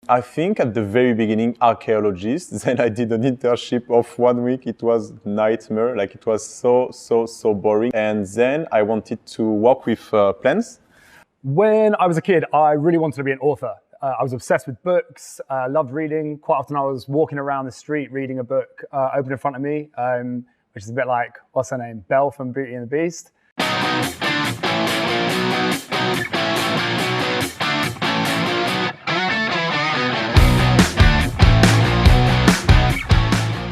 I think at the very beginning, archaeologist. Then I did an internship of 1 week. It was nightmare. Like it was so boring. And then I wanted to work with plants. When I was a kid, I really wanted to be an author. I was obsessed with books, loved reading. Quite often I was walking around the street reading a book open in front of me, which is a bit like, what's her name? Belle from Beauty and the Beast.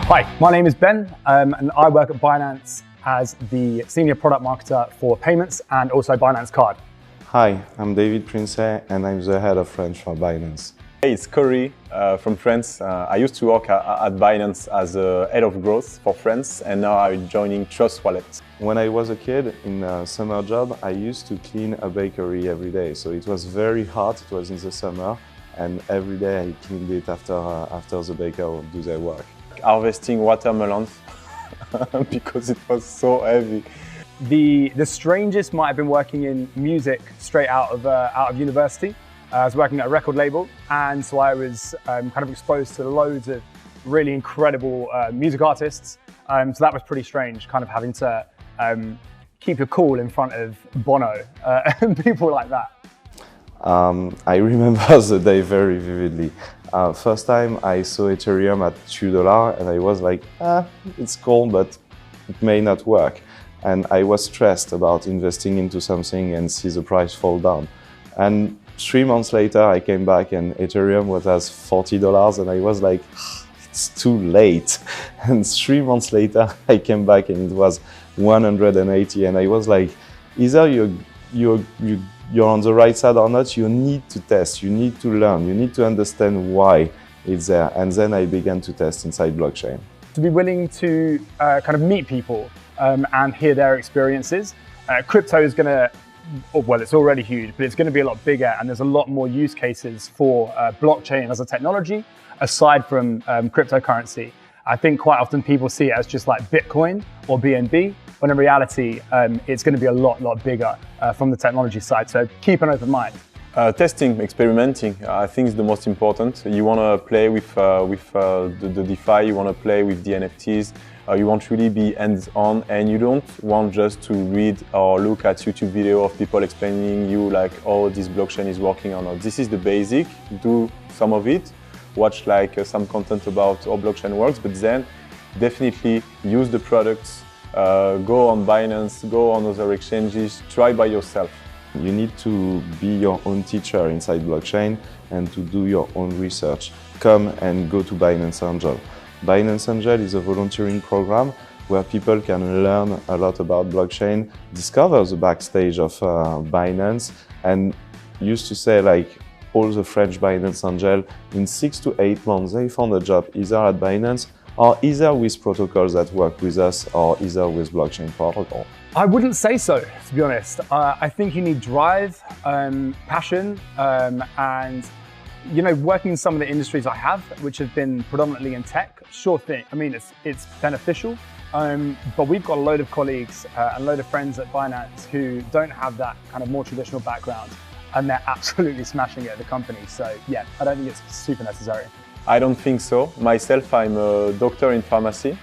Hi, my name is Ben, and I work at Binance as the Senior Product Marketer for Payments and also Binance Card. Hi, I'm David Princet, and I'm the head of French for Binance. Hey, it's Corey from France. I used to work at Binance as a head of growth for France, and now I'm joining Trust Wallet. When I was a kid in a summer job, I used to clean a bakery every day. So it was very hot, it was in the summer, and every day I cleaned it after the baker would do their work. Harvesting watermelons because it was so heavy. The strangest might have been working in music straight out of university. I was working at a record label, and so I was kind of exposed to loads of really incredible music artists. So that was pretty strange, kind of having to keep your cool in front of Bono and people like that. I remember the day very vividly. First time I saw Ethereum at $2 and I was like, it's cool, but it may not work. And I was stressed about investing into something and see the price fall down. And 3 months later, I came back and Ethereum was at $40 and I was like, it's too late. And 3 months later, I came back and it was 180 and I was like, either you're on the right side or not. You need to test, you need to learn, you need to understand why it's there. And then I began to test inside blockchain. To be willing to kind of meet people and hear their experiences. Crypto is going to, well, it's already huge, but it's going to be a lot bigger, and there's a lot more use cases for blockchain as a technology, aside from cryptocurrency. I think quite often people see it as just like Bitcoin or BNB, when in reality, it's going to be a lot bigger from the technology side. So keep an open mind. Testing, experimenting, I think is the most important. You want to play with the DeFi, you want to play with the NFTs, you want to really be hands-on, and you don't want just to read or look at YouTube video of people explaining you like, oh, this blockchain is working or not. This is the basic, do some of it, watch like some content about how blockchain works, but then definitely use the products, go on Binance, go on other exchanges, try by yourself. You need to be your own teacher inside blockchain and to do your own research. Come and go to Binance Angel. Binance Angel is a volunteering program where people can learn a lot about blockchain, discover the backstage of Binance, and used to say like all the French Binance Angel, in 6 to 8 months they found a job either at Binance or either with protocols that work with us or either with blockchain protocol. I wouldn't say so, to be honest. I think you need drive, passion, and working in some of the industries I have, which have been predominantly in tech, sure thing. I mean, it's beneficial, but we've got a load of colleagues and a load of friends at Binance who don't have that kind of more traditional background, and they're absolutely smashing it at the company. So yeah, I don't think it's super necessary. I don't think so. Myself, I'm a doctor in pharmacy.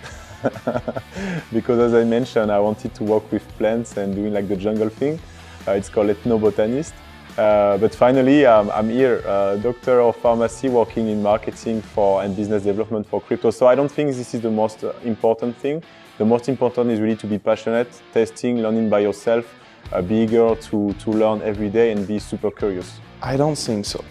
Because as I mentioned, I wanted to work with plants and doing like the jungle thing. It's called ethnobotanist. But finally, I'm here, doctor of pharmacy, working in marketing and business development for crypto. So I don't think this is the most important thing. The most important is really to be passionate, testing, learning by yourself, be eager to learn every day and be super curious. I don't think so.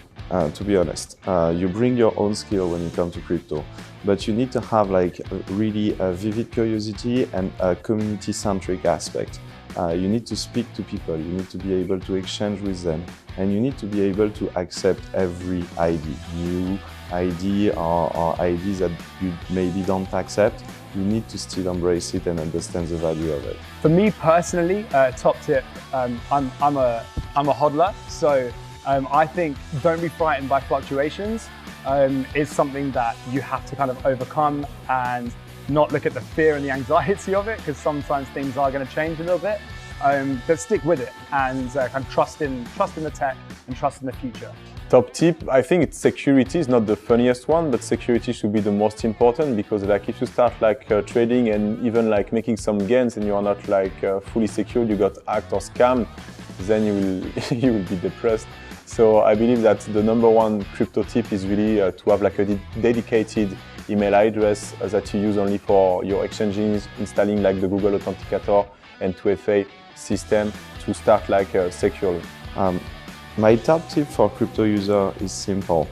To be honest, you bring your own skill when you come to crypto, but you need to have like really a vivid curiosity and a community-centric aspect. You need to speak to people, you need to be able to exchange with them, and you need to be able to accept every idea, new idea or ideas that you maybe don't accept. You need to still embrace it and understand the value of it. For me personally, top tip, I'm a hodler, so I think don't be frightened by fluctuations. It's something that you have to kind of overcome and not look at the fear and the anxiety of it, because sometimes things are going to change a little bit. But stick with it and kind of trust in the tech and trust in the future. Top tip, I think it's security is not the funniest one, but security should be the most important, because like if you start like trading and even like making some gains and you are not like fully secured, you got hacked or scammed, then you will you will be depressed. So I believe that the number one crypto tip is really to have like a dedicated email address that you use only for your exchanges, installing like the Google Authenticator and 2FA system to start like securely. My top tip for crypto user is simple.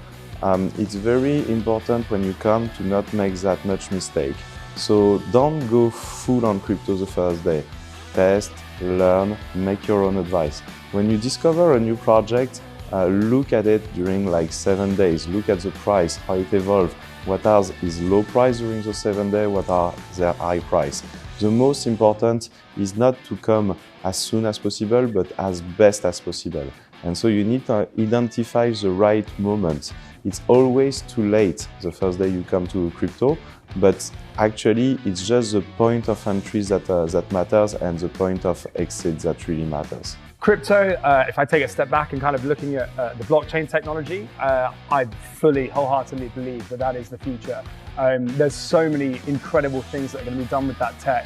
It's very important when you come to not make that much mistake. So don't go full on crypto the first day. Test, learn, make your own advice. When you discover a new project, look at it during like 7 days. Look at the price, how it evolves. What is low price during the 7 days, what are their high price. The most important is not to come as soon as possible, but as best as possible. And so you need to identify the right moment. It's always too late the first day you come to crypto, but actually it's just the point of entry that matters, and the point of exit that really matters. Crypto, if I take a step back and kind of looking at the blockchain technology, I fully, wholeheartedly believe that that is the future. There's so many incredible things that are going to be done with that tech,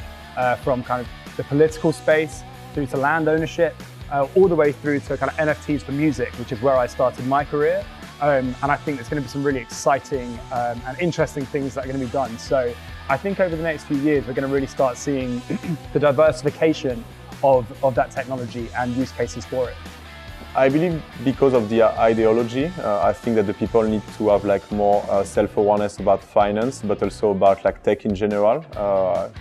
from kind of the political space through to land ownership, all the way through to kind of NFTs for music, which is where I started my career. And I think there's going to be some really exciting and interesting things that are going to be done. So I think over the next few years, we're going to really start seeing the diversification of that technology and use cases for it. I believe because of the ideology, I think that the people need to have like more self-awareness about finance, but also about like tech in general.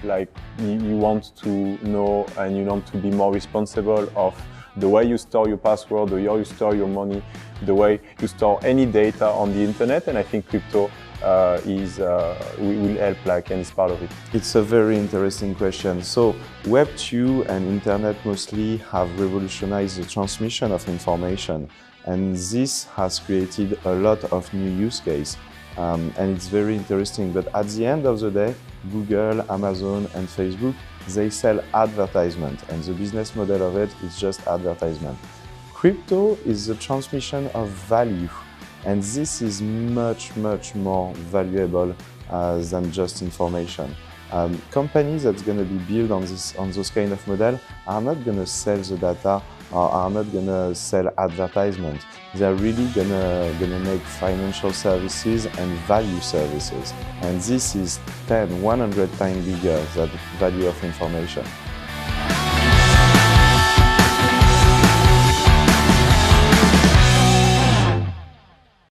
Like you want to know and you want to be more responsible of the way you store your password, the way you store your money, the way you store any data on the internet, and I think crypto will help like and is part of it. It's a very interesting question. So Web2 and internet mostly have revolutionized the transmission of information, and this has created a lot of new use cases. And it's very interesting, but at the end of the day, Google, Amazon and Facebook, they sell advertisement, and the business model of it is just advertisement. Crypto is the transmission of value, and this is much more valuable than just information. Companies that's going to be built on those kind of model are not going to sell the data or are not going to sell advertisement. They're really gonna make financial services and value services. And this is 10, 100 times bigger than the value of information.